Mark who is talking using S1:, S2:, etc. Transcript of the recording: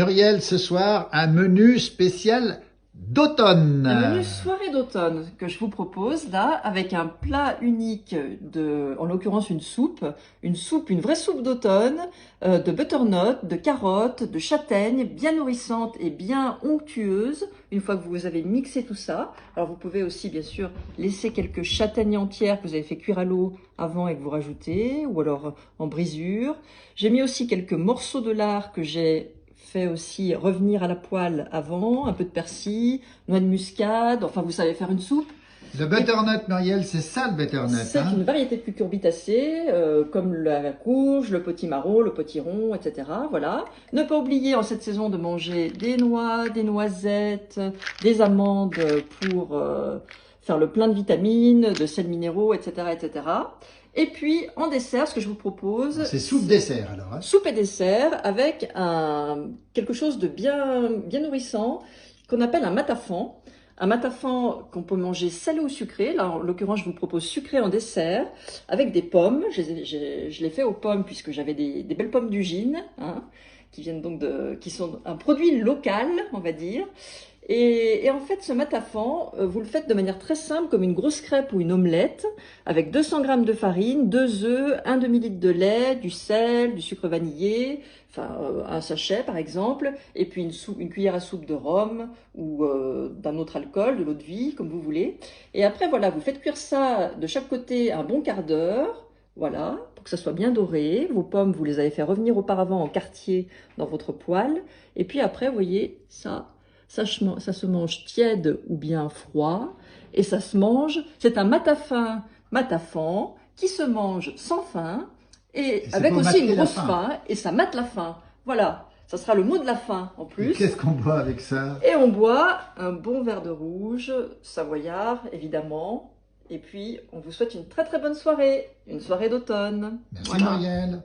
S1: Muriel, ce soir, un menu spécial d'automne.
S2: Un menu soirée d'automne que je vous propose là, avec un plat unique en l'occurrence une vraie soupe d'automne, de butternut, de carottes, de châtaignes, bien nourrissante et bien onctueuse. Une fois que vous avez mixé tout ça, alors vous pouvez aussi bien sûr laisser quelques châtaignes entières que vous avez fait cuire à l'eau avant et que vous rajoutez, ou alors en brisure. J'ai mis aussi quelques morceaux de lard que j'ai fait aussi revenir à la poêle avant, un peu de persil, noix de muscade, enfin vous savez faire une soupe.
S1: Le butternut, Muriel, c'est ça le butternut,
S2: C'est
S1: hein?
S2: une variété de cucurbitacées, comme la courge, le potimarron, le potiron, etc. Voilà. Ne pas oublier en cette saison de manger des noix, des noisettes, des amandes pour faire le plein de vitamines, de sels minéraux, etc., etc. Et puis en dessert, ce que je vous propose,
S1: C'est soupe dessert alors, hein?
S2: soupe et dessert avec quelque chose de bien nourrissant qu'on appelle un matafan. Un matafan qu'on peut manger salé ou sucré. Là, en l'occurrence, je vous propose sucré en dessert avec des pommes. Je l'ai fait aux pommes puisque j'avais des belles pommes du Gine, hein, qui sont un produit local, on va dire. Et en fait, ce matafan, vous le faites de manière très simple, comme une grosse crêpe ou une omelette, avec 200 g de farine, 2 œufs, un demi-litre de lait, du sel, du sucre vanillé, enfin un sachet par exemple, et puis une cuillère à soupe de rhum ou d'un autre alcool, de l'eau de vie, comme vous voulez. Et après, voilà, vous faites cuire ça de chaque côté un bon quart d'heure. Voilà, pour que ça soit bien doré. Vos pommes, vous les avez fait revenir auparavant en quartier dans votre poêle. Et puis après, vous voyez, ça se mange tiède ou bien froid, et ça se mange, c'est un matafan, qui se mange sans faim, et
S1: Et c'est
S2: avec
S1: pour
S2: aussi une
S1: mater la
S2: grosse
S1: faim.
S2: faim, et ça mate la faim. Voilà, ça sera le mot de la fin en
S1: Et
S2: plus.
S1: qu'est-ce qu'on boit avec ça?
S2: Et on boit un bon verre de rouge, savoyard évidemment, et puis on vous souhaite une très très bonne soirée, une soirée d'automne.
S1: Merci
S2: Voilà.
S1: Muriel.